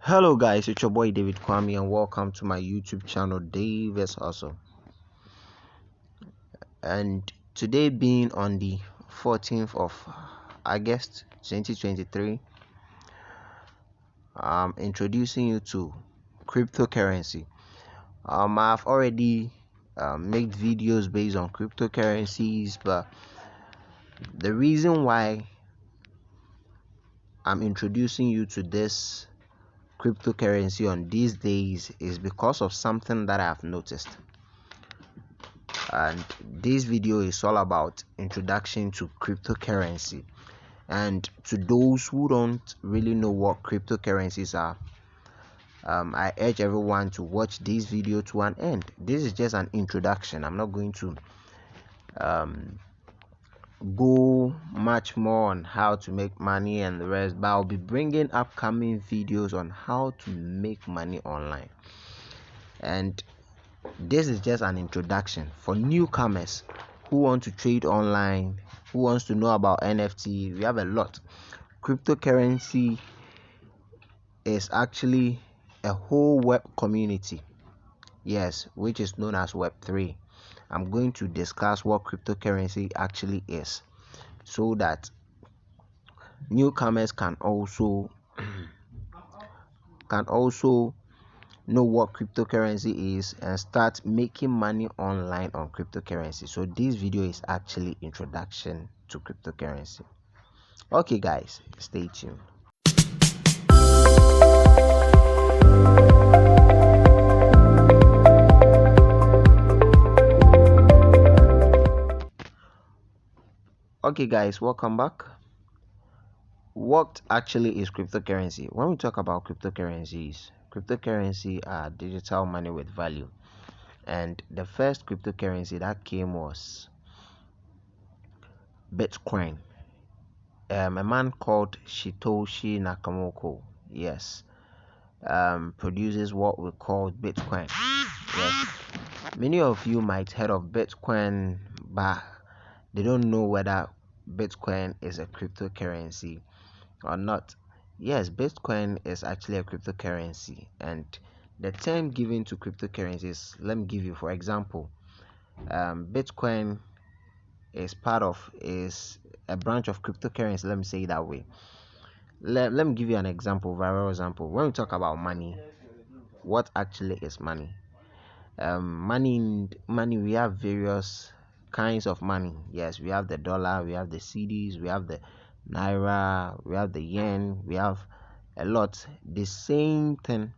Hello guys, it's your boy David Kwame and welcome to my YouTube channel Davis Hustle. And today being on the 14th of August 2023, I'm introducing you to cryptocurrency. I've already made videos based on cryptocurrencies, but the reason why I'm introducing you to this cryptocurrency on these days is because of something that I've noticed. And this video is all about introduction to cryptocurrency. And to those who don't really know what cryptocurrencies are, I urge everyone to watch this video to an end. This is just an introduction. I'm not going to go much more on how to make money and the rest, but I'll be bringing upcoming videos on how to make money online. And this is just an introduction for newcomers who want to trade online, who wants to know about NFT. We have a lot. Cryptocurrency is actually a whole web community, yes, which is known as Web3. I'm going to discuss what cryptocurrency actually is so that newcomers can also know what cryptocurrency is and start making money online on cryptocurrency. So this video is actually introduction to cryptocurrency. Okay guys, stay tuned. Okay guys, welcome back. What actually is cryptocurrency? When we talk about cryptocurrencies are digital money with value. And the first cryptocurrency that came was Bitcoin. A man called Satoshi Nakamoto, yes, produces what we call Bitcoin. Yes, many of you might heard of Bitcoin, but they don't know whether Bitcoin is a cryptocurrency or not. Yes, Bitcoin is actually a cryptocurrency, and the term given to cryptocurrencies, let me give you for example, Bitcoin is a branch of cryptocurrency. Let me say it that way. Let me give you an example, viral example. When we talk about money, what actually is money? Money, we have various kinds of money. Yes, we have the dollar, we have the cedis, we have the naira, we have the yen, we have a lot. The same thing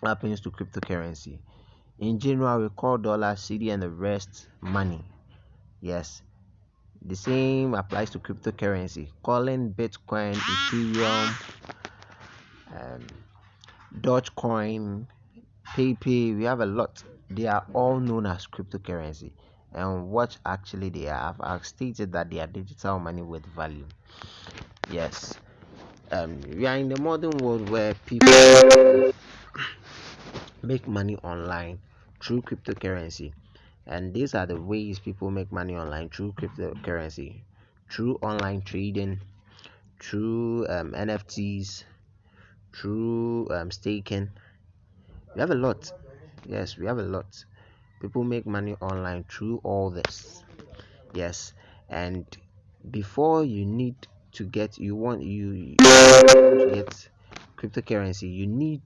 happens to cryptocurrency. In general, we call dollar, cedi, and the rest money. Yes, the same applies to cryptocurrency. Calling Bitcoin, Ethereum, Dogecoin, PayPay, we have a lot. They are all known as cryptocurrency. And what actually they are, I've stated that they are digital money with value. Yes, we are in the modern world where people make money online through cryptocurrency. And these are the ways people make money online through cryptocurrency: through online trading, through NFTs, through staking. We have a lot. Yes, we have a lot. People make money online through all this. Yes, and before you need to get you want to get cryptocurrency, you need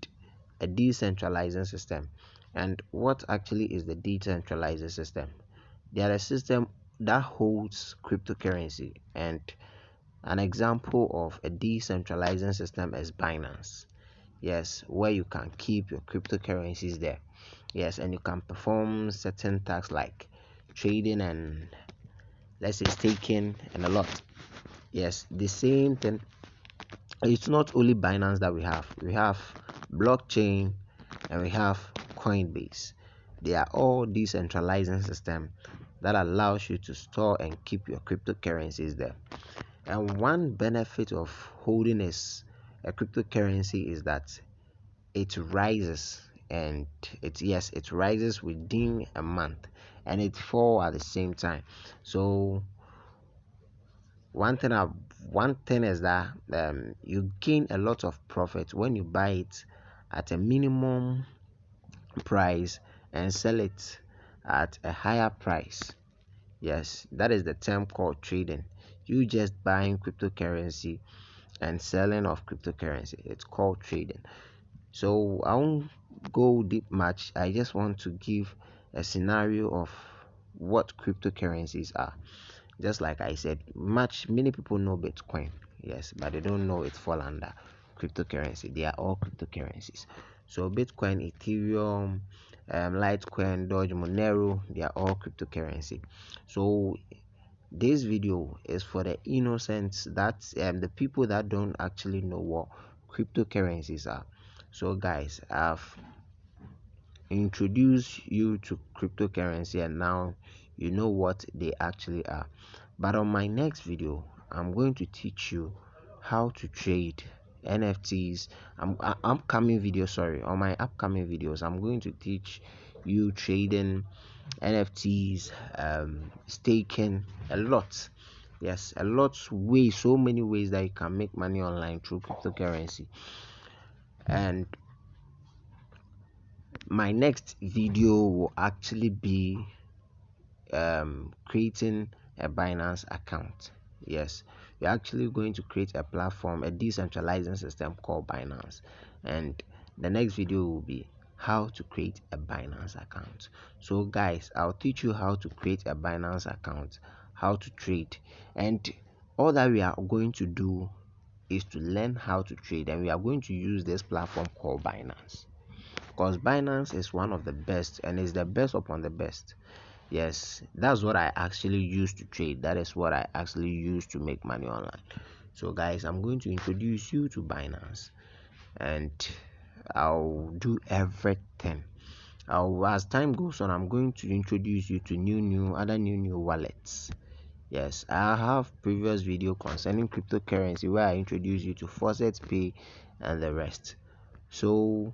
a decentralizing system. And what actually is the decentralizing system? They are a system that holds cryptocurrency, and an example of a decentralizing system is Binance. Yes, where you can keep your cryptocurrencies there. Yes, and you can perform certain tasks like trading and, let's say, staking and a lot. Yes, the same thing. It's not only Binance that we have blockchain and we have Coinbase. They are all decentralizing system that allows you to store and keep your cryptocurrencies there. And one benefit of holding a cryptocurrency is that it rises, and it rises within a month and it falls at the same time. So one thing I, one thing is that you gain a lot of profit when you buy it at a minimum price and sell it at a higher price. Yes, that is the term called trading. You just buying cryptocurrency and selling of cryptocurrency. It's called trading. So I won't go deep much. I just want to give a scenario of what cryptocurrencies are. Just like I said, many people know Bitcoin, yes, but they don't know it fall under cryptocurrency. They are all cryptocurrencies. So Bitcoin, Ethereum, Litecoin, Doge, Monero, they are all cryptocurrency. So this video is for the innocents, that the people that don't actually know what cryptocurrencies are. So guys, I've introduced you to cryptocurrency and now you know what they actually are. But on my next video, I'm going to teach you how to trade NFTs. Upcoming video, sorry, on my upcoming videos, I'm going to teach you trading NFTs, staking, a lot. Yes, a lot ways, so many ways that you can make money online through cryptocurrency. And my next video will actually be creating a Binance account. Yes, we're actually going to create a platform, a decentralizing system called Binance, and the next video will be how to create a Binance account. So guys, I'll teach you how to create a Binance account, how to trade, and all that we are going to do is to learn how to trade, and we are going to use this platform called Binance, because Binance is one of the best and is the best upon the best. Yes, that's what I actually use to trade. That is what I actually use to make money online. So guys, I'm going to introduce you to Binance, and I'll do everything. As time goes on, I'm going to introduce you to new wallets. Yes, I have previous video concerning cryptocurrency where I introduce you to Faucet Pay and the rest. So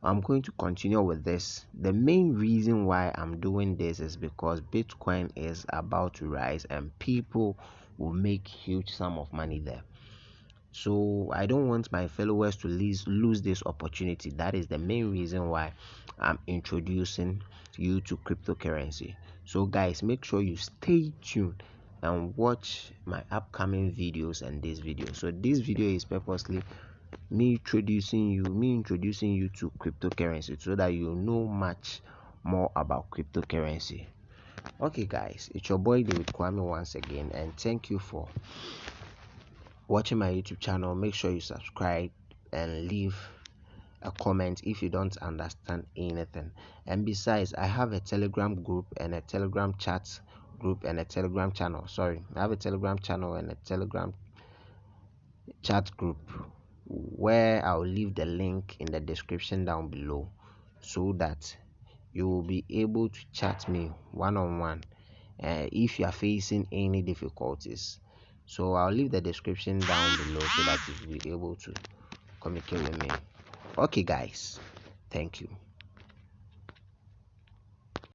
I'm going to continue with this. The main reason why I'm doing this is because Bitcoin is about to rise and people will make huge sum of money there. So I don't want my followers to lose this opportunity. That is the main reason why I'm introducing you to cryptocurrency. So guys, make sure you stay tuned and watch my upcoming videos and this video. So this video is purposely me introducing you to cryptocurrency so that you know much more about cryptocurrency. Okay guys, it's your boy David Kwame once again, and thank you for watching my YouTube channel. Make sure you subscribe and leave a comment if you don't understand anything. And besides, I have a Telegram group and a Telegram chat group and a Telegram channel. Sorry, I have a Telegram channel and a Telegram chat group where I'll leave the link in the description down below so that you will be able to chat me one-on-one if you are facing any difficulties. So I'll leave the description down below so that you will be able to communicate with me. Okay guys, thank you.